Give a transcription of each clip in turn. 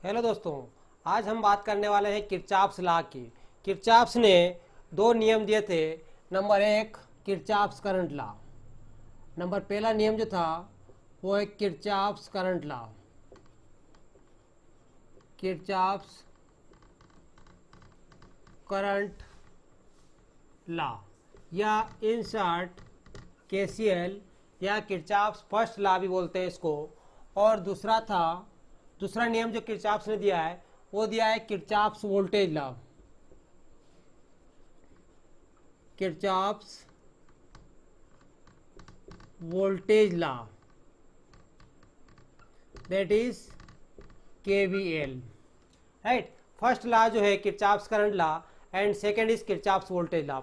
Hello दोस्तों, आज हम बात करने वाले हैं किरचॉफ्स लॉ की। किरचॉफ्स ने दो नियम दिए थे। नंबर एक, किरचॉफ्स करंट लॉ। नंबर पहला नियम जो था वो है Kirchhoff's current law. Kirchhoff's current law या इन शॉर्ट केसीएल या किरचॉफ्स फर्स्ट लॉ भी बोलते हैं इसको। और दूसरा नियम जो किरचॉफ्स ने दिया है वो दिया है Kirchhoff's voltage law. Kirchhoff's voltage law, that is KVL, right. First law जो है Kirchhoff's current law and second is Kirchhoff's voltage law.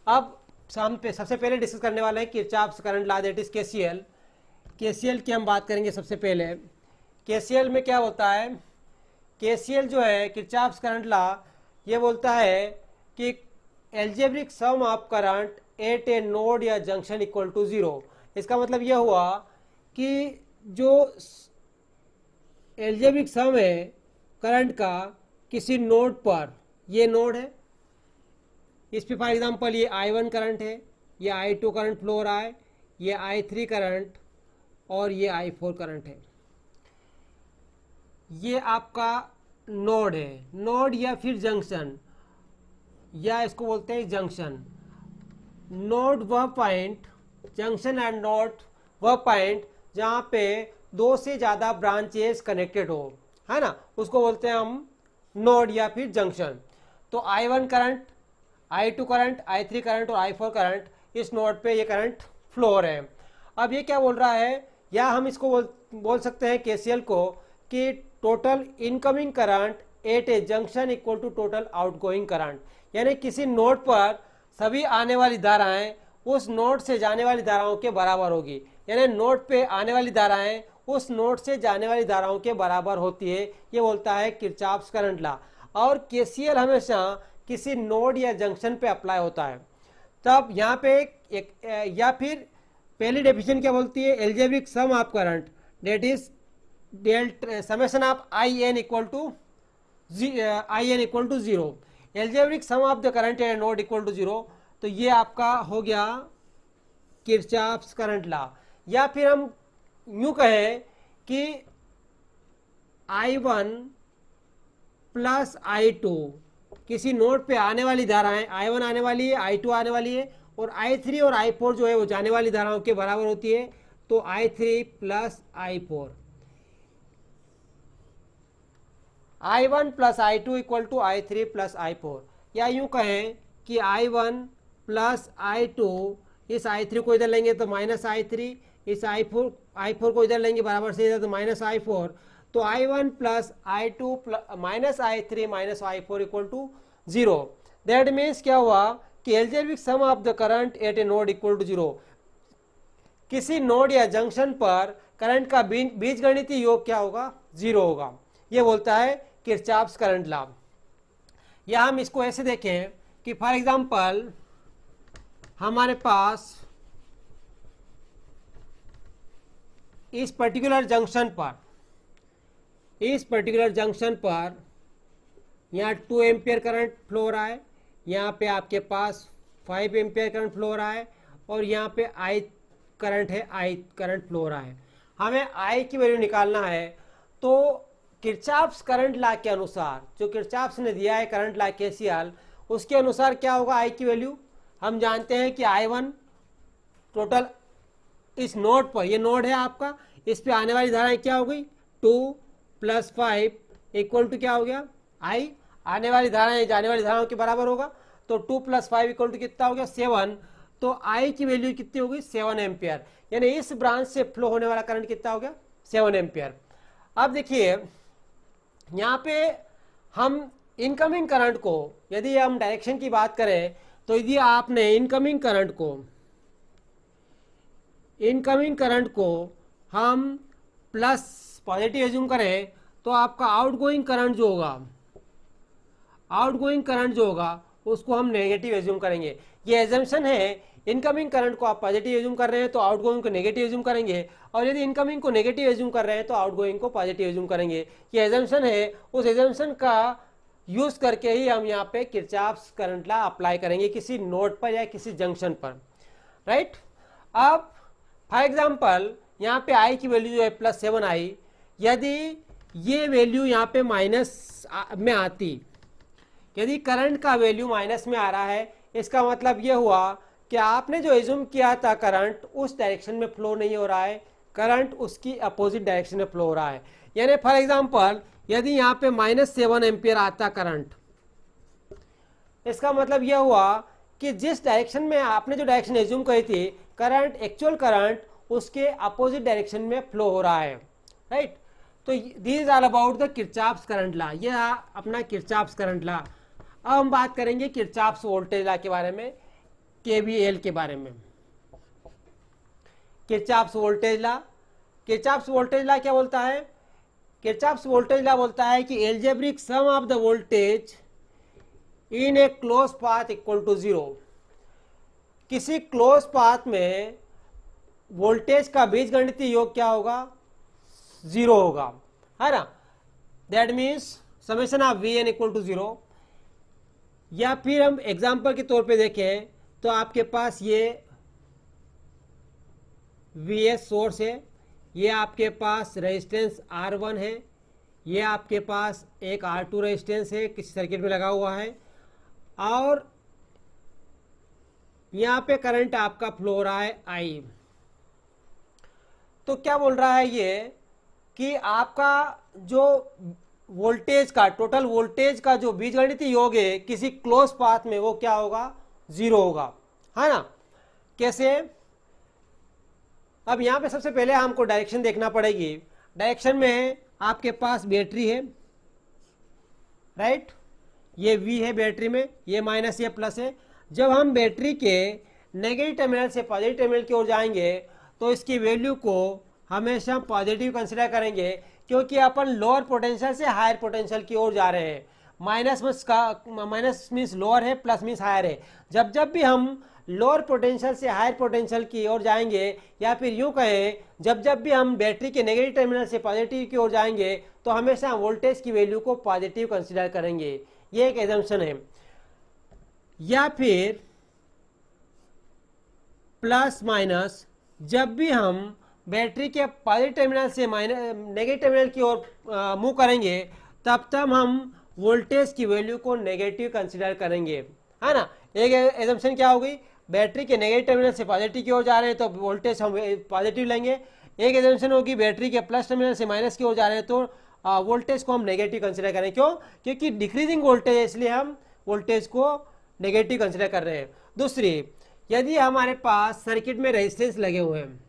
अब सबसे पहले डिस्कस करने वाले हैं Kirchhoff's current law, that is KCL. KCL की हम बात करेंगे सबसे पहले। केसीएल में क्या होता है? केसीएल जो है किरचॉफ्स करंट लॉ ये बोलता है कि algebraic sum of current at a node या जंक्शन इक्वल टू जीरो। इसका मतलब यह हुआ कि जो एल्जेब्रिक सम है करंट का किसी नोड पर, ये नोड है, इस पे फॉर एग्जांपल ये I1 करंट है, ये I2 करंट फ्लो हो रहा है, ये I3 करंट और ये I4 करंट है। ये आपका नोड है, नोड या फिर जंक्शन, या इसको बोलते हैं जंक्शन। नोड वह पॉइंट, जंक्शन एंड नोड वह पॉइंट जहाँ पे दो से ज़्यादा ब्रांचेस कनेक्टेड हो, है ना, उसको बोलते हैं हम नोड या फिर जंक्शन। तो I1 current, I2 current, I3 current और I4 करंट इस नोड पे ये करंट फ्लो हो रहे हैं। अब ये क्या बोल रहा है, या हम इसको बोल सकते हैं केसीएल को कि total incoming current at a junction equal to total outgoing current. यानी किसी नोड पर सभी आने वाली धाराएं उस नोड से जाने वाली धाराओं के बराबर होगी। यानी नोड पे आने वाली धाराएं उस नोड से जाने वाली धाराओं के बराबर होती है, ये बोलता है किरचॉफ्स करंट लॉ। और केसीएल हमेशा किसी नोड या जंक्शन पे अप्लाई होता है। तब यहाँ पे या फिर पहली डेफिनेशन क्या बोलती है, algebraic sum of current that is summation of IN equal to zero. Algebraic sum of the current and node equal to zero. तो ये आपका हो गया किरचॉफ्स करंट लॉ। या फिर हम यूं कहें कि I1 प्लस I2 किसी नोड पे आने वाली धाराएं, I1 आने वाली है, I2 आने वाली है और I3 और I4 जो है वो जाने वाली धाराओं के बराबर होती है। तो I3 plus I4, I1 plus I2 equal to I3 plus I4। या यूं कहें कि I1 प्लस I2, इस I3 को इधर लेंगे तो माइनस I3, इस I4 को इधर लेंगे बराबर से इधर तो माइनस I4। तो I1 plus I2 minus I3 minus I4 equal to zero. That means क्या हुआ कि algebraic sum of the current at a node equal to zero. किसी नोड या जंक्शन पर करंट का बीजगणितीय योग क्या होगा, जीरो होगा। ये बोलता है किरचॉफ्स करंट लॉ। या हम इसको ऐसे देखें कि फॉर एग्जांपल हमारे पास इस पर्टिकुलर जंक्शन पर यहाँ 2 एम्पियर करंट फ्लो हो रहा है, यहाँ पे आपके पास 5 एम्पियर करंट फ्लो हो रहा है और यहाँ पे I करंट फ्लो हो रहा है। हमें I की वैल्यू निकालना है। तो किरचॉफ्स करंट लॉ के अनुसार, जो किरचॉफ्स ने दिया है करंट लॉ केसीएल, उसके अनुसार क्या होगा I की वैल्यू। हम जानते हैं कि I1 टोटल इस नोड पर, ये नोड है आपका, इस पे आने वाली धाराएं क्या हो गई, 2 प्लस 5 इक्वल टू क्या हो गया I। आने वाली धाराएं जाने वाली धाराओं के बराबर होगा, तो 2 प्लस 5 इक्वल टू कितना हो गया, 7। तो I की वैल्यू कितनी हो गई, 7 एम्पियर। यानी इस ब्रांच से फ्लो होने वाला करंट कितना हो गया, 7 एम्पियर। अब देखिए यहाँ पे हम इनकमिंग करंट को, यदि हम डायरेक्शन की बात करें तो यदि आपने इनकमिंग करंट को हम प्लस पॉजिटिव एज्यूम करें तो आपका आउटगोइंग करंट जो होगा उसको हम नेगेटिव एज्यूम करेंगे। ये एजम्पशन है इनकमिंग करंट को आप पॉजिटिव एज्यूम कर रहे हैं तो आउटगोइंग को नेगेटिव एज्यूम करेंगे, और यदि इनकमिंग को नेगेटिव एज्यूम कर रहे हैं तो आउटगोइंग को पॉजिटिव एज्यूम करेंगे। ये एजम्पशन है, उस एजम्पशन का यूज करके ही हम यहाँ पे किरचॉफ्स करंट लॉ अप्लाई करेंगे किसी नोड पर या किसी जंक्शन पर, राइट। अब फॉर एग्जाम्पल यहाँ पे आई की वैल्यू जो है +7i, यदि ये वैल्यू यहाँ पे माइनस में आती, यदि करंट का वैल्यू माइनस में आ रहा है, इसका मतलब ये हुआ कि आपने जो एज्यूम किया था करंट उस डायरेक्शन में फ्लो नहीं हो रहा है, करंट उसकी अपोजिट डायरेक्शन में फ्लो हो रहा है। यानी फॉर एग्जांपल यदि यहाँ पे -7 एम्पियर आता करंट, इसका मतलब यह हुआ कि जिस डायरेक्शन में आपने जो डायरेक्शन एज्यूम करी थी करंट, एक्चुअल करंट उसके अपोजिट डायरेक्शन में फ्लो हो रहा है, राइट। तो this is all about the Kirchhoff's current law, यह अपना किरचॉफ्स करंट लॉ। अब हम बात करेंगे किरचॉफ्स वोल्टेज लॉ के बारे में, केवीएल के बारे में। Kirchhoff's voltage law, Kirchhoff's voltage law क्या बोलता है? किरचॉफ्स वोल्टेज लॉ बोलता है कि algebraic sum of the voltage in a close path equal to 0। किसी क्लोज पाथ में वोल्टेज का बीजगणितीय योग क्या होगा? 0 होगा, है ना। That means summation of V N equal to 0। या फिर हम एग्जाम्पल के तौर पे देखें तो आपके पास ये Vs सोर्स है, ये आपके पास रेजिस्टेंस R1 है, ये आपके पास एक R2 रेजिस्टेंस है किसी सर्किट में लगा हुआ है, और यहाँ पे करंट आपका फ्लो हो रहा है I। तो क्या बोल रहा है ये कि आपका जो वोल्टेज का, टोटल वोल्टेज का जो बीजगणितीय योग है किसी क्लोज पाथ में वो क्या होगा? 0 होगा, है ना। कैसे? अब यहां पे सबसे पहले हमको डायरेक्शन देखना पड़ेगी। डायरेक्शन में आपके पास बैटरी है, राइट, ये V है बैटरी में, ये माइनस ये प्लस है। जब हम बैटरी के नेगेटिव टर्मिनल से पॉजिटिव टर्मिनल की ओर जाएंगे तो इसकी वैल्यू को हमेशा हम पॉजिटिव कंसिडर करेंगे, क्योंकि अपन लोअर पोटेंशियल से हायर पोटेंशियल की ओर जा रहे हैं। माइनस मीन्स लोअर है, प्लस मीन्स हायर है। जब जब भी हम लोअर पोटेंशियल से हायर पोटेंशियल की ओर जाएंगे, या फिर यूं कहें जब जब भी हम बैटरी के नेगेटिव टर्मिनल से पॉजिटिव की ओर जाएंगे तो हमेशा वोल्टेज की वैल्यू को पॉजिटिव कंसिडर करेंगे। ये एक एजम्पशन है। या फिर प्लस माइनस, जब भी हम बैटरी के पॉजिटिव टर्मिनल से नेगेटिव टर्मिनल की ओर मूव करेंगे तब तब हम वोल्टेज की वैल्यू को नेगेटिव कंसिडर करेंगे, है ना। एक एजम्पशन क्या होगी? बैटरी के नेगेटिव टर्मिनल से पॉजिटिव की ओर जा रहे हैं तो वोल्टेज हम पॉजिटिव लेंगे। एक एजम्पशन होगी बैटरी के प्लस टर्मिनल से माइनस की ओर जा रहे हैं तो वोल्टेज को हम नेगेटिव कंसिडर करें। क्यों? क्योंकि डिक्रीजिंग वोल्टेज है, इसलिए हम वोल्टेज को नेगेटिव कंसिडर कर रहे हैं। दूसरी, यदि हमारे पास सर्किट में रेजिस्टेंस लगे हुए हैं,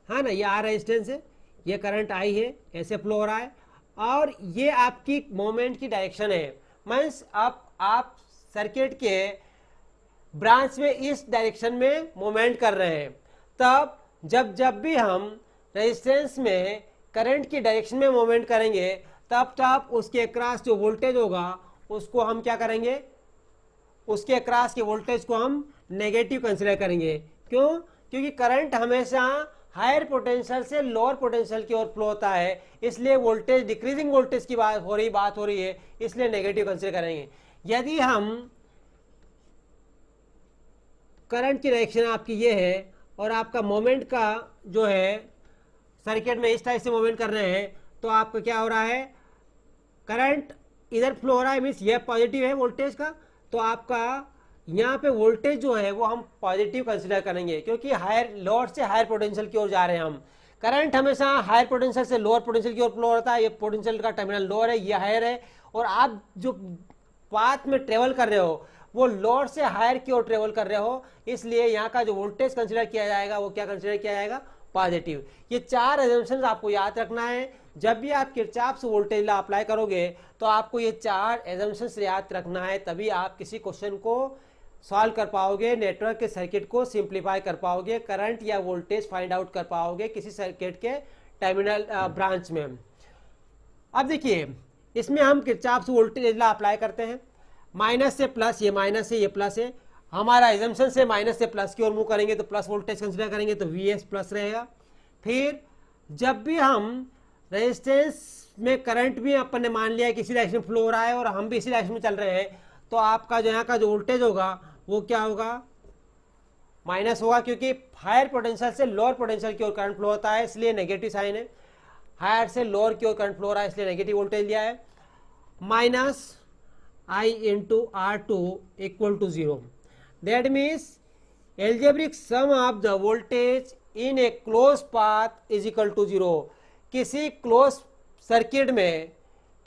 है ना, ये R रेजिस्टेंस है, ये करंट I है, ऐसे फ्लो हो रहा है, और ये आपकी मोमेंट की डायरेक्शन है। मीन्स आप सर्किट के ब्रांच में इस डायरेक्शन में मूवमेंट कर रहे हैं। तब जब भी हम रेजिस्टेंस में करंट की डायरेक्शन में मूवमेंट करेंगे तब उसके अक्रॉस जो वोल्टेज होगा उसको हम क्या करेंगे? उसके अक्रॉस के वोल्टेज को हम नेगेटिव कंसिडर करेंगे। क्यों? क्योंकि करंट हमेशा हायर पोटेंशियल से लोअर पोटेंशियल की ओर फ्लो होता है, इसलिए वोल्टेज डिक्रीजिंग वोल्टेज की बात हो रही है, इसलिए नेगेटिव कंसिडर करेंगे। यदि हम करंट की डायरेक्शन आपकी ये है और आपका मोमेंट का जो है सर्किट में इस टाइप से मूवमेंट कर रहे हैं तो आपका क्या हो रहा है? करंट इधर फ्लो हो रहा है, मीन्स ये पॉजिटिव है वोल्टेज का, तो आपका यहाँ पे वोल्टेज जो है वो हम पॉजिटिव कंसिडर करेंगे, क्योंकि हायर लोअर से हायर पोटेंशियल की ओर जा रहे हैं हम। करंट हमेशा हायर पोटेंशियल से लोअर पोटेंशियल की ओर फ्लो होता है। ये पोटेंशियल का टर्मिनल लोअर है, ये हायर है, और आप जो पाथ में ट्रेवल कर रहे हो वो लोअर से हायर की ओर ट्रेवल कर रहे हो, इसलिए यहाँ का जो वोल्टेज कंसिडर किया जाएगा वो क्या कंसिडर किया जाएगा? पॉजिटिव। ये 4 एजम्पशंस आपको याद रखना है। जब भी आप किरचॉफ्स वोल्टेज लॉ अप्लाई करोगे तो आपको ये 4 एजम्पशंस याद रखना है, तभी आप किसी क्वेश्चन को सॉल्व कर पाओगे, नेटवर्क के सर्किट को सिंप्लीफाई कर पाओगे, करंट या वोल्टेज फाइंड आउट कर पाओगे किसी सर्किट के टर्मिनल ब्रांच में। अब देखिए, इसमें हम किरचॉफ्स वोल्टेज लॉ अप्लाई करते हैं। माइनस से प्लस, ये माइनस है ये प्लस है, हमारा एजम्पशन से माइनस से प्लस की ओर मूव करेंगे तो प्लस वोल्टेज कंसिडर करेंगे तो Vs प्लस रहेगा। फिर जब भी हम रेजिस्टेंस में करंट भी अपन ने मान लिया है कि इसी डायरेक्शन में फ्लो हो रहा है और हम भी इसी डायरेक्शन में चल रहे हैं, तो आपका जो यहाँ का जो वोल्टेज होगा वो क्या होगा, माइनस होगा, क्योंकि हायर पोटेंशियल से लोअर पोटेंशियल की ओर करंट फ्लो होता है, इसलिए नेगेटिव साइन है। हायर से लोअर की ओर करंट फ्लो हो रहा है, इसलिए नेगेटिव वोल्टेज लिया है। Minus I into R2 equal to 0. That means algebraic sum of the voltage in a closed path is equal to 0. किसी क्लोज सर्किट में,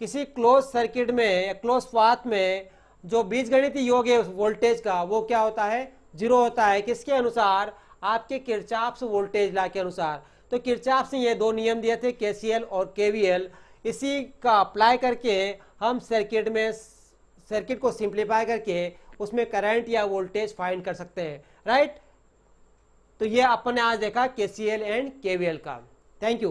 किसी क्लोज सर्किट में या क्लोज पाथ में जो बीजगणितीय योग है वोल्टेज का वो क्या होता है, 0 होता है। किसके अनुसार, आपके किरचॉफ्स वोल्टेज लॉ के अनुसार। तो किरचॉफ्स ने ये दो नियम दिए थे, KCL और KVL, इसी का अप्लाई करके हम सर्किट को सिंप्लीफाई करके उसमें करंट या वोल्टेज फाइंड कर सकते हैं, राइट। तो ये अपन ने आज देखा KCL एंड KVL का। Thank you.